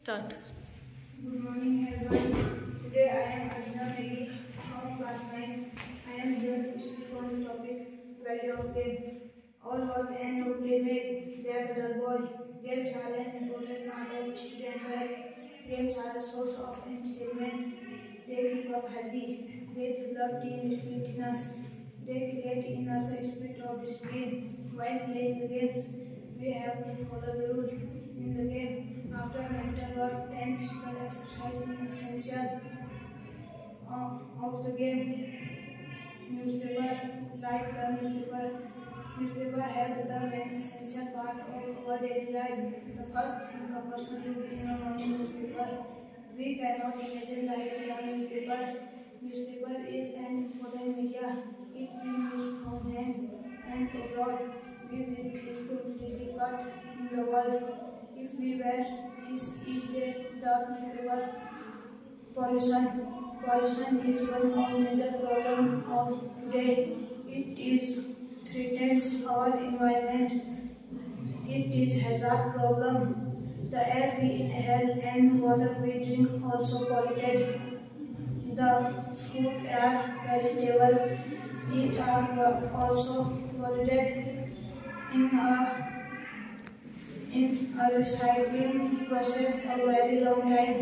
Start. Good morning, everyone. Today I am Ajna Negi from class 9. I am here to speak on the topic value of game. All work and no play make Jack a dull boy. Games are an important part of student life. Games are a source of entertainment. They keep up healthy. They develop team spiritness. They create in us a spirit of discipline. While playing the games, we have to follow the rules in the game. After mental work and physical exercise is essential of the game. Newspaper, like the newspaper have become an essential part of our daily life. The first thing a person looks in a morning newspaper, we cannot imagine life without newspaper. Newspaper is an important media. It is used from home and abroad. We will feel completely cut in the world if we were each day without newspaper. Pollution is one of the major problems of today. It is threatens our environment. It is hazard problem. The air we inhale and water we drink also polluted. The fruit and vegetable eat are also polluted. In a recycling process a very long time.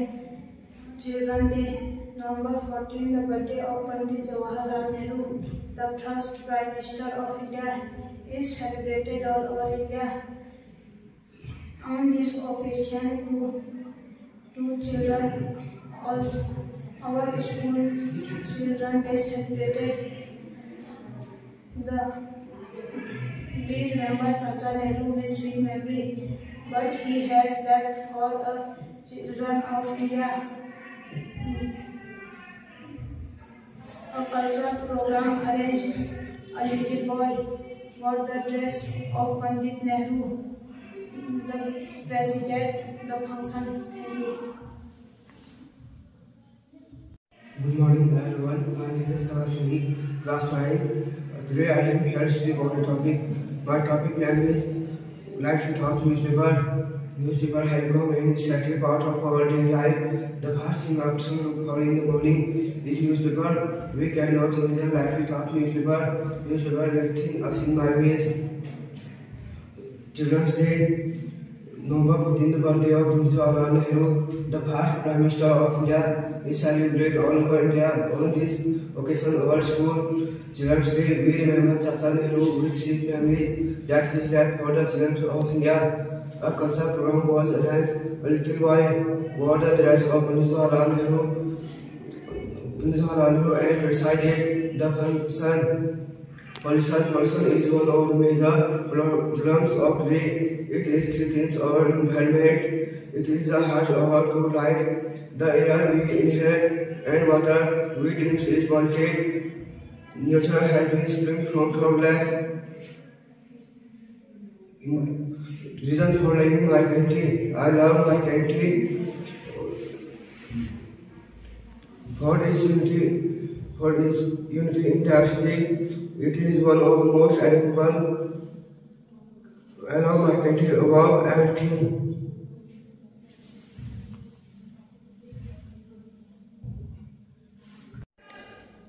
Children Day, November 14, the birthday of Pandit Jawaharlal Nehru, the first Prime Minister of India, is celebrated all over India. On this occasion, two children, our school children, they celebrated the. We remember Chacha Nehru with sweet memory, but he has left for a children of India. A cultural program arranged. A little boy wore the dress of Pandit Nehru. The president, the function. Thank you. Good morning, everyone. My name is Kalas Negi, class 9. Today I am here to speak on the topic. My topic name is Life Without Newspaper. Newspaper has become an essential part of our daily life. The first thing after look for in the morning is newspaper. We cannot imagine life without newspaper. Newspaper lengthen us in my ways. Children's Day, November 14, the birthday of Pandit Jawaharlal Nehru, the first Prime Minister of India, is celebrated all over India. On this occasion, our school Children's Day, we remember Chacha Nehru with his family that he left for the children of India. A cultural program was arranged. A little boy wore the dress of Pandit Jawaharlal Nehru and recited the function. Pollution is one of the major problems of today. It is threatens our environment. It is a harsh of our true life. The air we inhale and water we drink is polluted. Nature has been spring from cloudless. Reason for loving my country. I love my country. For its unity in diversity. It is one of the most admirable. I love my country above everything.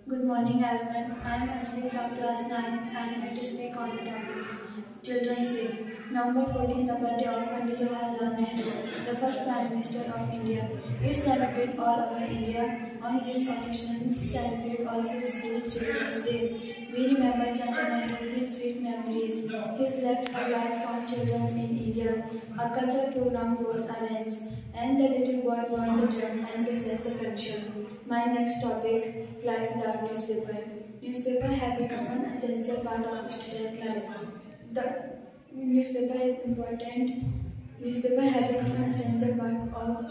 Good morning, everyone. I am Anjali from class 9 and I am going to speak on the topic Children's Day. November 14, the birthday of Pandit Jawaharlal Nehru, the first Prime Minister of India, is celebrated all over India. On this occasion, celebrate also school Children's Day. We remember Chacha Nehru with sweet memories. His left a life from children in India. A cultural program was arranged, and the little boy wore the dress and processed the function. My next topic, life without newspaper. Newspaper have become an essential part of student life. The newspaper is important. Newspaper have become an essential part of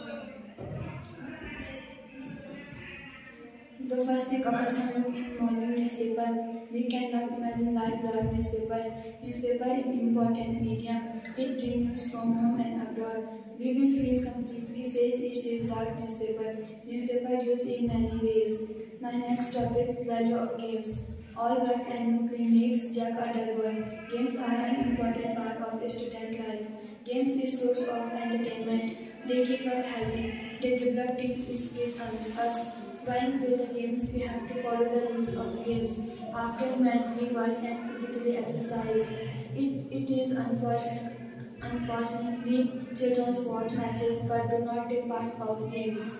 the first thing a person look in morning newspaper. We cannot imagine life without newspaper. Newspaper is important media. It brings news from home and abroad. We will feel completely face each day without newspaper. Newspaper used in many ways. My next topic, value of games. All work and no play makes Jack a dull boy. Games are an important part of student life. Games is source of entertainment. They keep us healthy. They develop team spirit and us. While playing the games, we have to follow the rules of games. After mentally work and physically exercise, it is unfortunately children watch matches but do not take part of games.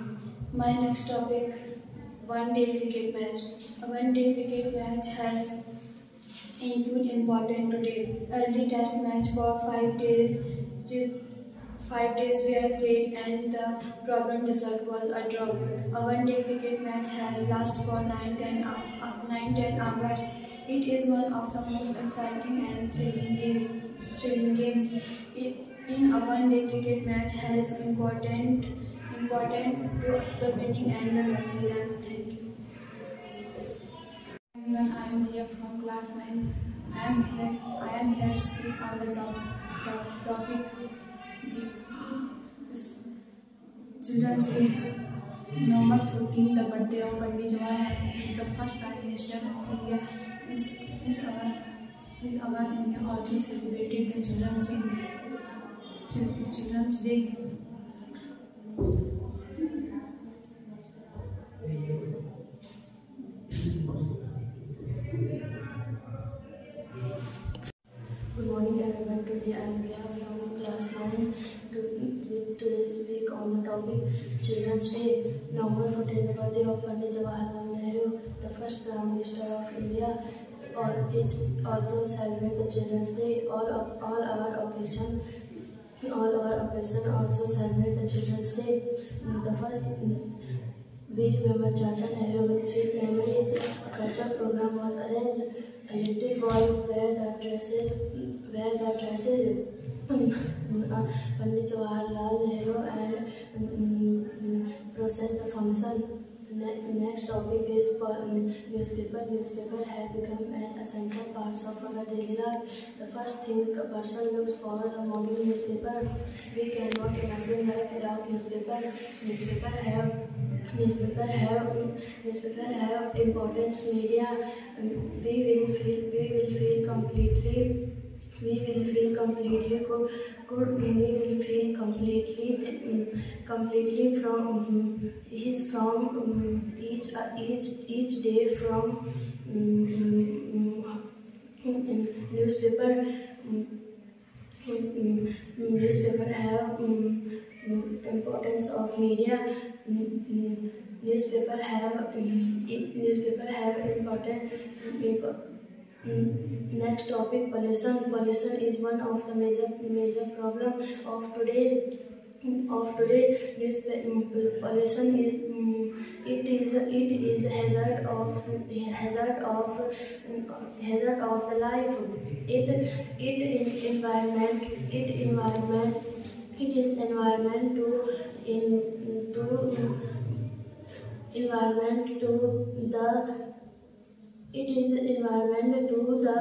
My next topic, one-day cricket match. A one-day cricket match has include important today. Early test match for 5 days. 5 days were played and the problem result was a draw. A one-day cricket match has lasted for 9-10 hours. It is one of the most exciting and thrilling games. In a one-day cricket match has important to the winning and the losing them. Thank you. Everyone, I am here from class 9. I am here to speak on the topic Children's Day. November 14, the birthday of Pandit Jawaharlal Nehru, the first Prime Minister of India, is our India also celebrated the Children's Day. Good morning everyone. Today I am Priya from class 9 with today's speak on the topic Children's Day. November 14, the birthday of Pandit Jawaharlal Nehru, the first Prime Minister of India, is also celebrate the Children's Day. All our occasion also celebrate the Children's Day. The first we remember Chacha Nehru with sweet memories. A cultural program was arranged. A little boy wear the dresses. Pandit Jawaharlal Nehru and process the function. Next topic is newspaper. Newspaper have become an essential part of our daily life. The first thing a person looks for the morning newspaper. We cannot imagine life without newspaper. Newspaper have importance media. We will feel completely from each day from newspaper. Newspaper have importance of media. Newspaper have important. Next topic, pollution. Pollution is one of the major problem of today. Pollution is hazard of the life. It is environment to the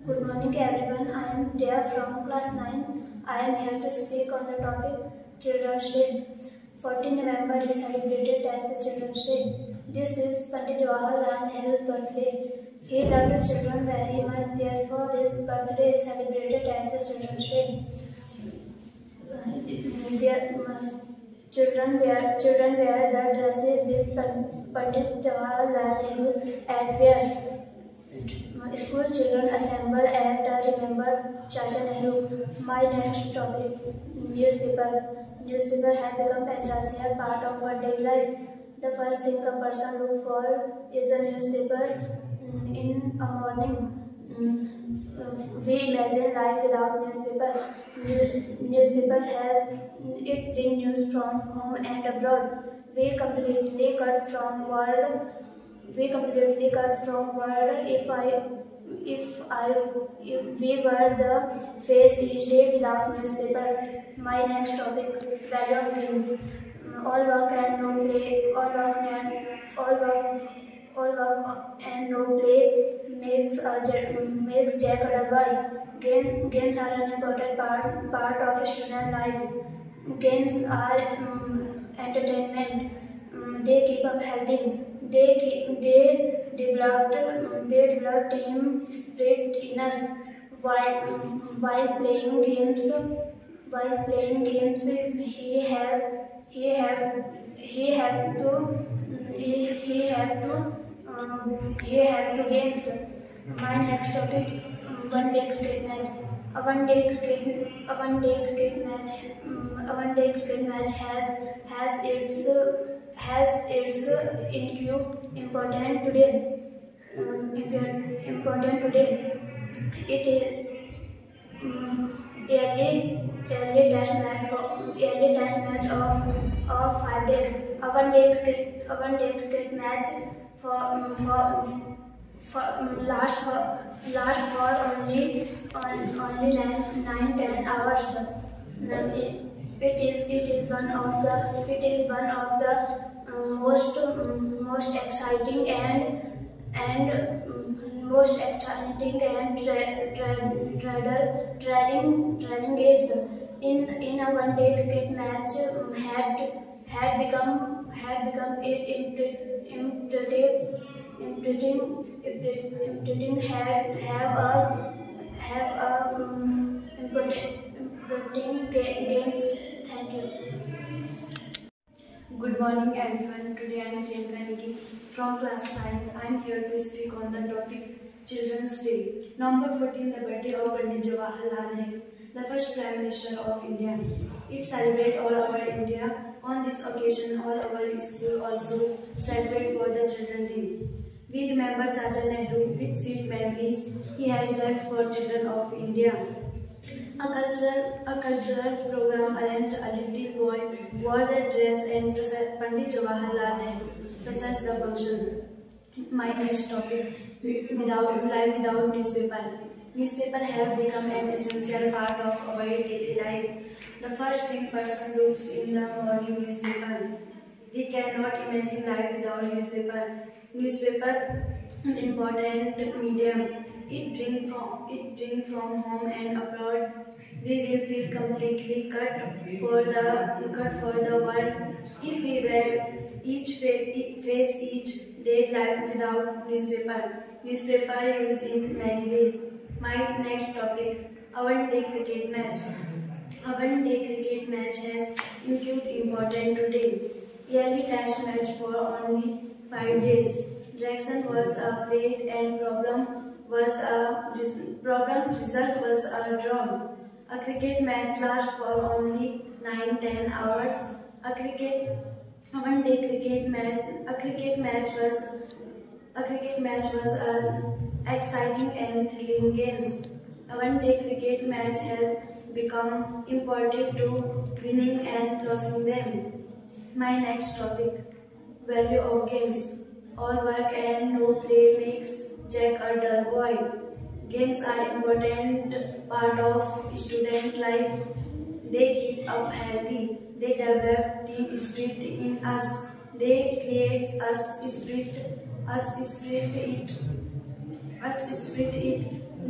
Good morning everyone, I am Priya from class 9. I am here to speak on the topic Children's Day. 14 November is celebrated as the Children's Day. This is Pandit Jawaharlal Nehru's birthday. He loved children very much, therefore this birthday is celebrated as the Children's Day. Children wear the dresses with Pandit Jawaharlal Nehru's attire. School children assemble and remember Chacha Nehru. My next topic, newspaper. Newspaper has become an essential part of our daily life. The first thing a person looks for is a newspaper. In a morning, we imagine life without newspaper. Newspaper has it bring news from home and abroad. We completely cut from world. If we were the face each day without newspaper. My next topic, value of games. All work and no play. All work and no play makes Jack Otherwise. Games are an important part of student life. Games are entertainment. They keep up healthy. They developed team spirit in us while playing games. He have to games. My next topic, one day cricket match. A one day cricket match. A one day cricket match has its important today. Important today. It is early test match of 5 days. A one day cricket match for last for only 9-10 hours. It is one of the most exciting and training games in a one day cricket match had become imprinting have a important games. Thank you. Good morning everyone. Today I am Priyanka Negi from class 9. I am here to speak on the topic Children's Day. Number 14, the birthday of Pandit Jawaharlal Nehru, the first Prime Minister of India. It celebrates all over India. On this occasion, all our school also celebrate for the Children's Day. We remember Chacha Nehru with sweet memories he has left for children of India. A cultural program arranged. A little boy wore the dress and Pandit Jawaharlal Nehru presided the function. My next topic, life without newspaper. Newspaper have become an essential part of our daily life. The first thing person looks in the morning newspaper. We cannot imagine life without newspaper. Newspaper, an important medium. It bring from home and abroad. We will feel completely cut for the world if we were face each day life without newspaper. Newspaper used in many ways. My next topic, a one-day cricket match. A one-day cricket match has included important today. Yearly test match for only 5 days. Direction was played and result was a draw. A cricket match lasts for only 9-10 hours. A one-day cricket match was an exciting and thrilling games. A one-day cricket match has become important to winning and losing them. My next topic, value of games. All work and no play makes Jack a dull boy. Games are important part of student life. They keep us healthy. They develop team spirit in us. They create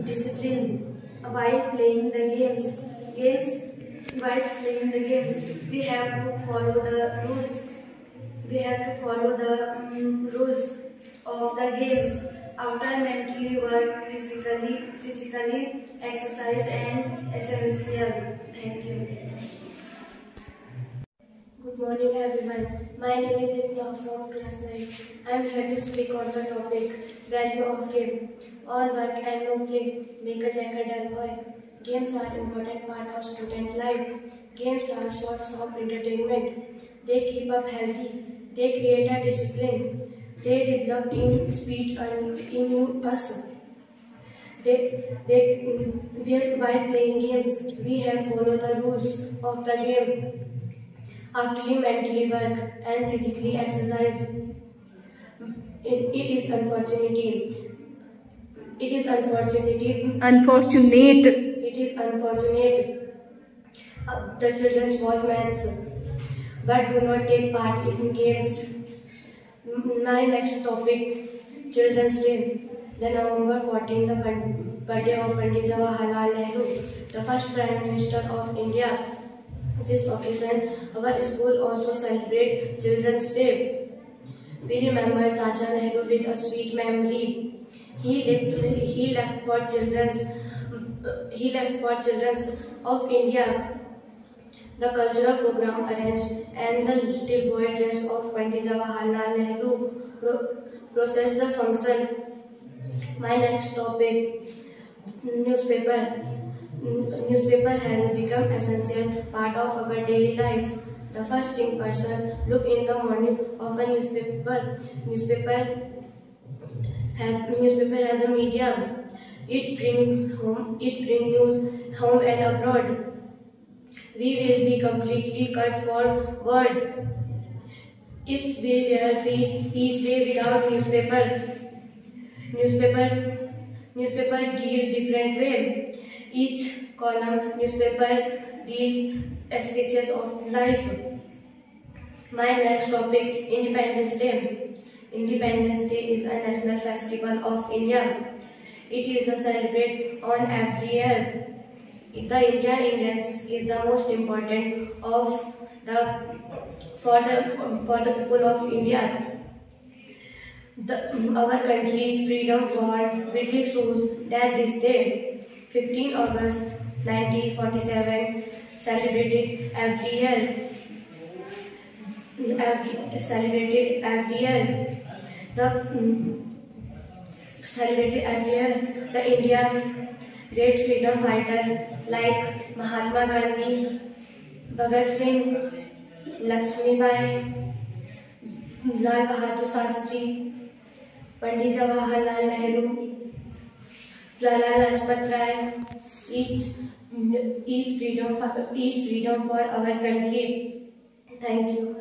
discipline while playing the games. We have to follow the rules. Rules of the games. After mentally work, physically exercise and essential. Thank you. Good morning everyone. My name is Inna from class 9. I am here to speak on the topic value of game. All work and no play make a Jack a dull boy. Games are important part of student life. Games are source of entertainment. They keep us healthy. They create a discipline. They develop team spirit in us. While playing games, we have followed the rules of the game. After mentally work and physically exercise, it is unfortunate the children watch matches but do not take part in games. My next topic, Children's Day. The November 14th, the birthday of Pandit Jawaharlal Nehru, the first Prime Minister of India. This occasion, our school also celebrate Children's Day. We remember Chacha Nehru with a sweet memory. He left for children of India. The cultural program arranged and the little boy dress of Pandit Jawaharlal Nehru processed the function. My next topic, newspaper. Newspaper has become essential part of our daily life. The first thing person look in the morning of a newspaper. Newspaper has a medium. It bring news home and abroad. We will be completely cut for word if we were faced each day without newspaper. Newspaper deal different way. Each column newspaper deal a species of life. My next topic, Independence Day. Independence Day is a national festival of India. It is celebrated on every year. The Indian Independence is the most important of for the people of India. Our country freedom for British rule that this day, 15 August 1947, celebrated every year. The India great freedom fighter like Mahatma Gandhi, Bhagat Singh, Lakshmibai, Lal Bahadur Shastri, Pandit Jawaharlal Nehru, Lala Lajpat Rai, each freedom for our country. Thank you.